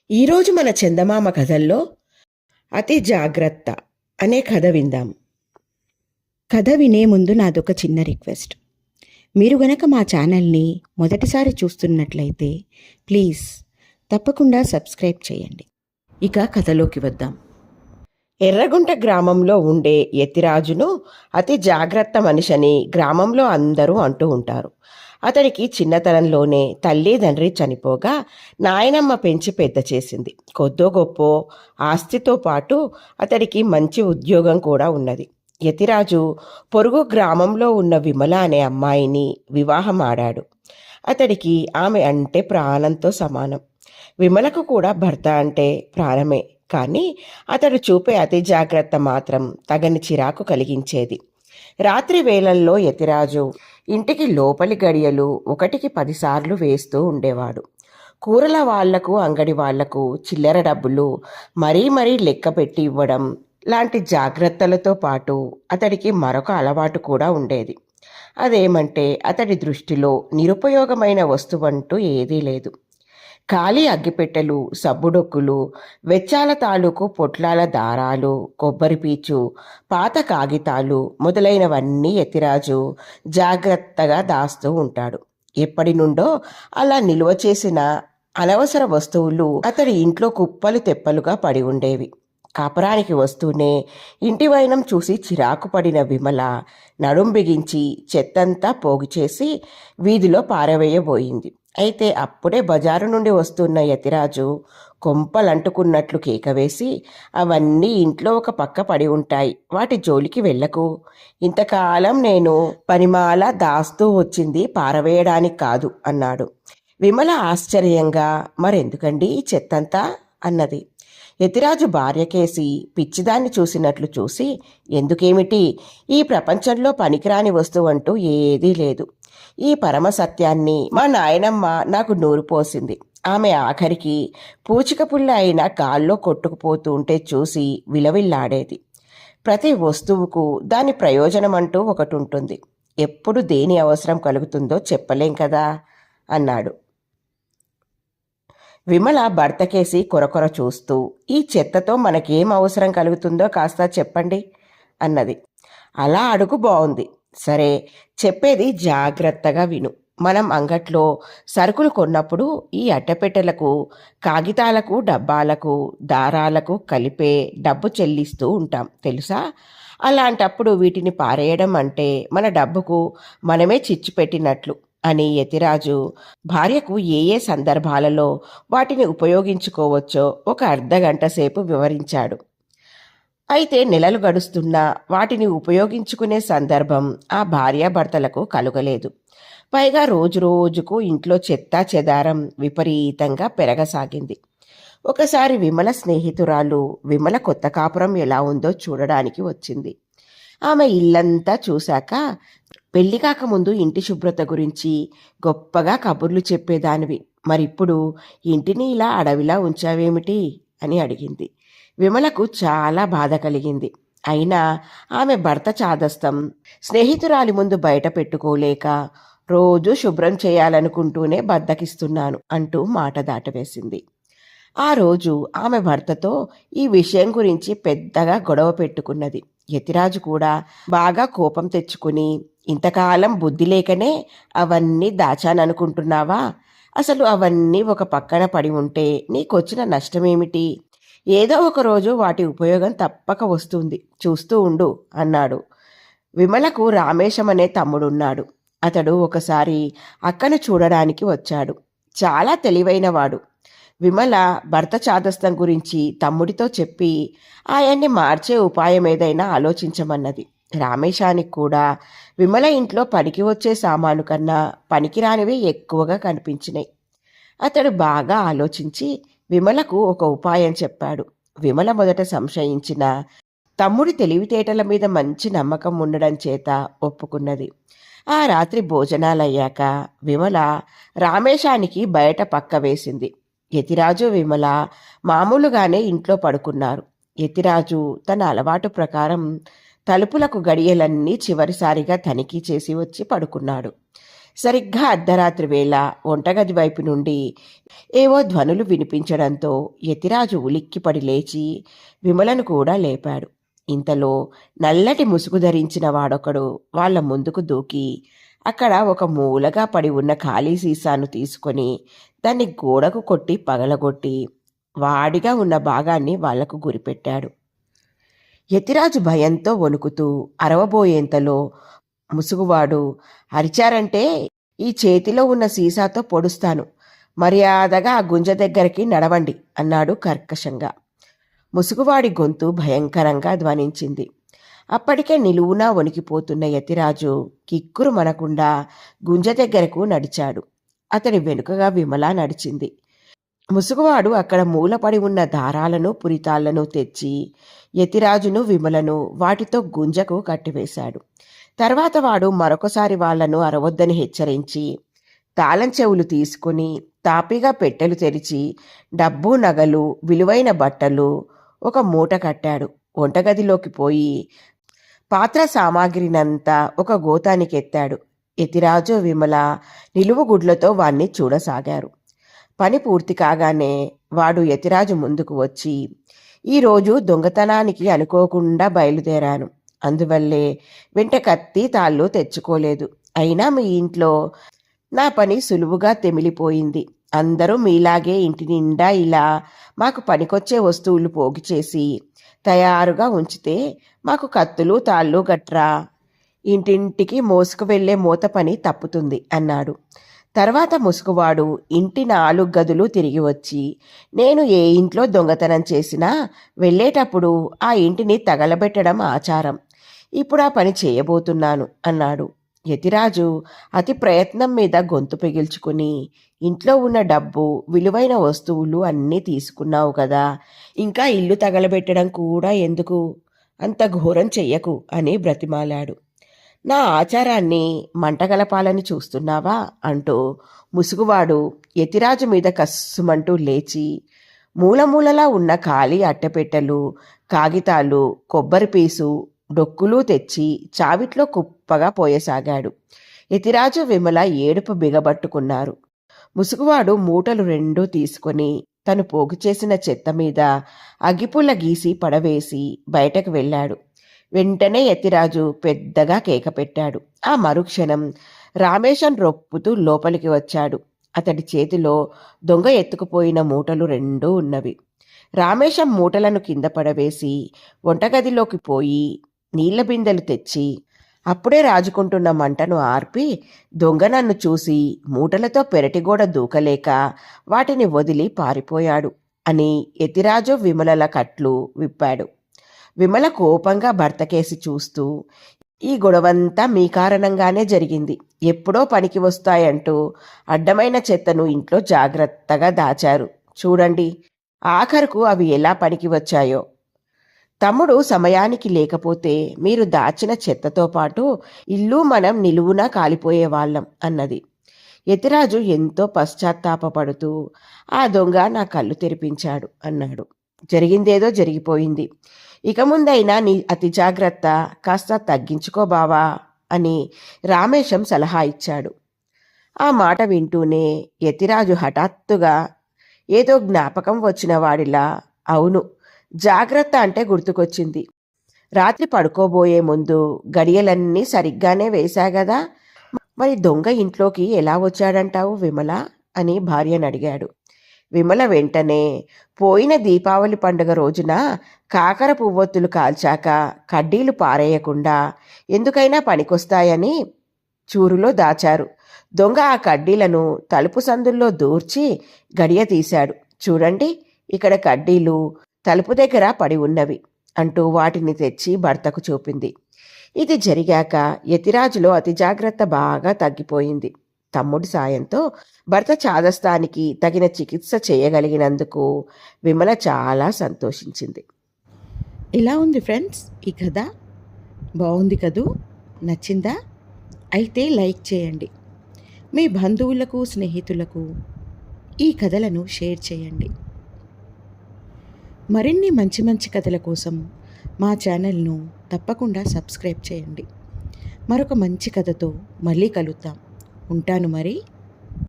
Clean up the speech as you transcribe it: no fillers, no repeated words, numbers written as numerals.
ఈరోజు మన చందమామ కథల్లో అతి జాగ్రత్త అనే కథ విందాం. కథ వినే ముందు నాదొక చిన్న రిక్వెస్ట్. మీరు గనక మా ఛానల్ని మొదటిసారి చూస్తున్నట్లయితే ప్లీజ్ తప్పకుండా సబ్స్క్రైబ్ చేయండి. ఇక కథలోకి వద్దాం. ఎర్రగుంట గ్రామంలో ఉండే యతిరాజును అతి జాగ్రత్త మనిషని గ్రామంలో అందరూ అంటూ ఉంటారు. అతడికి చిన్నతనంలోనే తల్లి తండ్రి చనిపోగా నాయనమ్మ పెంచి పెద్ద చేసింది. కొద్దో గొప్పో ఆస్తితో పాటు అతడికి మంచి ఉద్యోగం కూడా ఉన్నది. యతిరాజు పొరుగు గ్రామంలో ఉన్న విమల అనే అమ్మాయిని వివాహం ఆడాడు. అతడికి ఆమె అంటే ప్రాణంతో సమానం. విమలకు కూడా భర్త అంటే ప్రాణమే. కానీ అతడు చూపే అతి జాగ్రత్త మాత్రం తగని చిరాకు కలిగించేది. రాత్రి వేళల్లో యతిరాజు ఇంటికి లోపలి గడియలు 1కి 10 సార్లు వేస్తూ ఉండేవాడు. కూరల వాళ్లకు అంగడి వాళ్లకు చిల్లర డబ్బులు మరీ లెక్క పెట్టి ఇవ్వడం లాంటి జాగ్రత్తలతో పాటు అతడికి మరొక అలవాటు కూడా ఉండేది. అదేమంటే అతడి దృష్టిలో నిరుపయోగమైన వస్తువంటూ ఏదీ లేదు. ఖాళీ అగ్గిపెట్టెలు, సబ్బుడొక్కులు, వెచ్చాల తాలూకు పొట్లాల దారాలు, కొబ్బరి పీచు, పాత కాగితాలు మొదలైనవన్నీ యతిరాజు జాగ్రత్తగా దాస్తూ ఉంటాడు. ఎప్పటి నుండో అలా నిల్వ చేసిన అనవసర వస్తువులు అతడి ఇంట్లో కుప్పలు తెప్పలుగా పడి ఉండేవి. కాపురానికి వస్తూనే ఇంటి వైనం చూసి చిరాకు పడిన విమల నడుం బిగించి చెత్తంతా పోగుచేసి వీధిలో పారవేయబోయింది. అయితే అప్పుడే బజారు నుండి వస్తున్న యతిరాజు కొంపలంటుకున్నట్లు కేకవేసి, అవన్నీ ఇంట్లో ఒక పక్క పడి ఉంటాయి, వాటి జోలికి వెళ్ళకు. ఇంతకాలం నేను పనిమాల దాస్తూ వచ్చింది పారవేయడానికి కాదు అన్నాడు. విమల ఆశ్చర్యంగా, మరెందుకండి ఈ చెత్తంతా అన్నది. యతిరాజు భార్యకేసి పిచ్చిదాన్ని చూసినట్లు చూసి, ఎందుకేమిటి, ఈ ప్రపంచంలో పనికిరాని వస్తువంటూ ఏదీ లేదు. ఈ పరమ సత్యాన్ని మా నాయనమ్మ నాకు నూరు పోసింది. ఆమె ఆఖరికి పూచిక పుల్ల అయిన గాల్లో కొట్టుకుపోతూ ఉంటే చూసి విలవిల్లాడేది. ప్రతి వస్తువుకు దాని ప్రయోజనం అంటూ ఒకటి ఉంటుంది. ఎప్పుడు దేని అవసరం కలుగుతుందో చెప్పలేం కదా అన్నాడు. విమల భర్తకేసి కొరకొర చూస్తూ, ఈ చెత్తతో మనకేం అవసరం కలుగుతుందో కాస్త చెప్పండి అన్నది. అలా అడుగు, బాగుంది. సరే, చెప్పేది జాగ్రత్తగా విను. మనం అంగట్లో సరుకులు కొన్నప్పుడు ఈ అట్టపెట్టెలకు, కాగితాలకు, డబ్బాలకు, దారాలకు కలిపే డబ్బు చెల్లిస్తూ ఉంటాం, తెలుసా? అలాంటప్పుడు వీటిని పారేయడం అంటే మన డబ్బుకు మనమే చిచ్చు పెట్టినట్లు అని యతిరాజు భార్యకు ఏ సందర్భాలలో వాటిని ఉపయోగించుకోవచ్చో ఒక అర్ధగంట సేపు వివరించాడు. అయితే నెలలు గడుస్తున్నా వాటిని ఉపయోగించుకునే సందర్భం ఆ భార్యాభర్తలకు కలుగలేదు. పైగా రోజుకు ఇంట్లో చెత్తా చెదారం విపరీతంగా పెరగసాగింది. ఒకసారి విమల స్నేహితురాలు విమల కొత్త కాపురం ఎలా ఉందో చూడడానికి వచ్చింది. ఆమె ఇల్లంతా చూశాక, పెళ్లి కాకముందు ఇంటి శుభ్రత గురించి గొప్పగా కబుర్లు చెప్పేదానివి, మరిప్పుడు ఇంటిని ఇలా అడవిలా ఉంచావేమిటి అని అడిగింది. విమలకు చాలా బాధ కలిగింది. అయినా ఆమె భర్త చాదస్తం స్నేహితురాలి ముందు బయట పెట్టుకోలేక రోజు శుభ్రం చేయాలనుకుంటూనే బద్దకిస్తున్నాను అంటూ మాట దాటవేసింది. ఆ రోజు ఆమె భర్తతో ఈ విషయం గురించి పెద్దగా గొడవ పెట్టుకున్నది. యతిరాజు కూడా బాగా కోపం తెచ్చుకుని, ఇంతకాలం బుద్ధి లేకనే అవన్నీ దాచాననుకుంటున్నావా? అసలు అవన్నీ ఒక పక్కన పడి ఉంటే నీకొచ్చిన నష్టమేమిటి? ఏదో ఒక రోజు వాటి ఉపయోగం తప్పక వస్తుంది, చూస్తూ ఉండు అన్నాడు. విమలకు రామేశం అనే తమ్ముడున్నాడు. అతడు ఒకసారి అక్కను చూడడానికి వచ్చాడు. చాలా తెలివైనవాడు. విమల భర్త చాదస్తం గురించి తమ్ముడితో చెప్పి ఆయన్ని మార్చే ఉపాయం ఏదైనా ఆలోచించమన్నది. రామేశానికి కూడా విమల ఇంట్లో పనికి వచ్చే సామాను కన్నా పనికిరానివి ఎక్కువగా కనిపించినాయి. అతడు బాగా ఆలోచించి విమలకు ఒక ఉపాయం చెప్పాడు. విమల మొదట సంశయించిన తమ్ముడి తెలివితేటల మీద మంచి నమ్మకం ఉండడం చేత ఒప్పుకున్నది. ఆ రాత్రి భోజనాలయ్యాక విమల రామేశానికి బయట పక్క వేసింది. యతిరాజు విమల మామూలుగానే ఇంట్లో పడుకున్నారు. యతిరాజు తన అలవాటు ప్రకారం తలుపులకు గడియలన్నీ చివరిసారిగా తనిఖీ చేసి వచ్చి పడుకున్నాడు. సరిగ్గా అర్ధరాత్రి వేళ వంటగది వైపు నుండి ఏవో ధ్వనులు వినిపించడంతో యతిరాజు ఉలిక్కిపడి లేచి విమలను కూడా లేపాడు. ఇంతలో నల్లటి ముసుగు ధరించిన వాడొకడు వాళ్ళ ముందుకు దూకి అక్కడ ఒక మూలగా పడి ఉన్న ఖాళీ సీసాను తీసుకొని దాన్ని గోడకు కొట్టి పగలగొట్టి వాడిగా ఉన్న భాగాన్ని వాళ్లకు గురిపెట్టాడు. యతిరాజు భయంతో వణుకుతూ అరవబోయేంతలో ముసుగువాడు, అరిచారంటే ఈ చేతిలో ఉన్న సీసాతో పొడుస్తాను, మర్యాదగా ఆ గుంజ దగ్గరికి నడవండి అన్నాడు కర్కశంగా. ముసుగువాడి గొంతు భయంకరంగా ధ్వనించింది. అప్పటికే నిలువునా వణికిపోతున్న యతిరాజు కిక్కురు మనకుండా గుంజ దగ్గరకు నడిచాడు. అతడి వెనుకగా విమల నడిచింది. ముసుగువాడు అక్కడ మూలపడి ఉన్న దారాలను పురితాళ్లను తెచ్చి యతిరాజును విమలను వాటితో గుంజకు కట్టివేశాడు. తర్వాత వాడు మరొకసారి వాళ్లను అరవద్దని హెచ్చరించి తాళం చెవులు తీసుకుని తాపిగా పెట్టెలు తెరిచి డబ్బు నగలు విలువైన బట్టలు ఒక మూట కట్టాడు. వంటగదిలోకి పోయి పాత్ర సామాగ్రినంతా ఒక గోతానికి ఎత్తాడు. యతిరాజు విమల నిలువు గుడ్లతో వాణ్ణి చూడసాగారు. పని పూర్తి కాగానే వాడు యతిరాజు ముందుకు వచ్చి, ఈరోజు దొంగతనానికి అనుకోకుండా బయలుదేరాను, అందువల్లే వెంట కత్తి తాళ్ళు తెచ్చుకోలేదు. అయినా మీ ఇంట్లో నా పని సులువుగా తెమిలిపోయింది. అందరూ మీలాగే ఇంటి నిండా ఇలా మాకు పనికొచ్చే వస్తువులు పోగు చేసి తయారుగా ఉంచితే మాకు కత్తులు తాళ్ళు గట్రా ఇంటింటికి మోసుకు వెళ్లే మూత పని తప్పుతుంది అన్నాడు. తర్వాత ముసుగువాడు ఇంటి 4 గదులు తిరిగి వచ్చి, నేను ఏ ఇంట్లో దొంగతనం చేసినా వెళ్ళేటప్పుడు ఆ ఇంటిని తగలబెట్టడం ఆచారం. ఇప్పుడు ఆ పని చేయబోతున్నాను అన్నాడు. యతిరాజు అతి ప్రయత్నం మీద గొంతు పిగిల్చుకుని, ఇంట్లో ఉన్న డబ్బు విలువైన వస్తువులు అన్నీ తీసుకున్నావు కదా, ఇంకా ఇల్లు తగలబెట్టడం కూడా ఎందుకు, అంత ఘోరం చెయ్యకు అని బ్రతిమాలాడు. నా ఆచారాన్ని మంటగలపాలని చూస్తున్నావా అంటూ ముసుగువాడు యతిరాజు మీద కస్సుమంటూ లేచి మూలమూలలా ఉన్న ఖాళీ అట్టపెట్టెలు, కాగితాలు, కొబ్బరి పీసు, డొక్కులు తెచ్చి చావిట్లో కుప్పగా పోయసాగాడు. యతిరాజు విమల ఏడుపు బిగబట్టుకున్నారు. ముసుగువాడు మూటలు 2 తీసుకొని తను పోగు చేసిన చెత్త మీద అగ్గిపుల్ల గీసి పడవేసి బయటకు వెళ్ళాడు. వెంటనే యతిరాజు పెద్దగా కేక పెట్టాడు. ఆ మరుక్షణం రామేశం రొప్పుతూ లోపలికి వచ్చాడు. అతడి చేతిలో దొంగ ఎత్తుకుపోయిన మూటలు 2 ఉన్నవి. రామేశం మూటలను కింద పడవేసి వంటగదిలోకి పోయి నీళ్ల బిందెలు తెచ్చి అప్పుడే రాజుకుంటున్న మంటను ఆర్పి, దొంగ నన్ను చూసి మూటలతో పెరటిగోడ దూకలేక వాటిని వదిలి పారిపోయాడు అని యతిరాజు విమలల కట్లు విప్పాడు. విమల కోపంగా భర్తకేసి చూస్తూ, ఈ గొడవంతా మీ కారణంగానే జరిగింది. ఎప్పుడో పనికి వస్తాయంటూ అడ్డమైన చెత్తను ఇంట్లో జాగ్రత్తగా దాచారు. చూడండి, ఆఖరుకు అవి ఎలా పనికి వచ్చాయో. తమ్ముడు సమయానికి లేకపోతే మీరు దాచిన చెత్తతో పాటు ఇల్లు మనం నిలువునా కాలిపోయేవాళ్ళం అన్నది. యతిరాజు ఎంతో పశ్చాత్తాపపడుతూ, ఆ దొంగ నా కళ్ళు తెరిపించాడు అన్నాడు. జరిగిందేదో జరిగిపోయింది. ఇక ముందైనా నీ అతి జాగ్రత్త కాస్త తగ్గించుకో బావా అని రామేశం సలహా ఇచ్చాడు. ఆ మాట వింటూనే యతిరాజు హఠాత్తుగా ఏదో జ్ఞాపకం వచ్చిన వాడిలా, అవును, జాగ్రత్త అంటే గుర్తుకొచ్చింది. రాత్రి పడుకోబోయే ముందు గడియలన్నీ సరిగ్గానే వేశాగదా, మరి దొంగ ఇంట్లోకి ఎలా వచ్చాడంటావు విమల అని భార్యను అడిగాడు. విమల వెంటనే, పోయిన దీపావళి పండుగ రోజున కాకర పువ్వొత్తులు కాల్చాక కడ్డీలు పారేయకుండా ఎందుకైనా పనికొస్తాయని చూరులో దాచారు. దొంగ ఆ కడ్డీలను తలుపు సందుల్లో దూర్చి గడియ తీశాడు. చూడండి, ఇక్కడ కడ్డీలు తలుపు దగ్గర పడి ఉన్నవి అంటూ వాటిని తెచ్చి భర్తకు చూపింది. ఇది జరిగాక యతిరాజులో అతి జాగ్రత్త బాగా తగ్గిపోయింది. తమ్ముడి సాయంతో భర్త చాదస్తానికి తగిన చికిత్స చేయగలిగినందుకు విమల చాలా సంతోషించింది. ఇలా ఉంది ఫ్రెండ్స్ ఈ కథ. బాగుంది కదూ? నచ్చిందా? అయితే లైక్ చేయండి. మీ బంధువులకు స్నేహితులకు ఈ కథలను షేర్ చేయండి. మరిన్ని మంచి మంచి కథల కోసం మా ఛానల్ను తప్పకుండా సబ్స్క్రైబ్ చేయండి. మరొక మంచి కథతో మళ్ళీ కలుద్దాం. ఉంటాను మరి.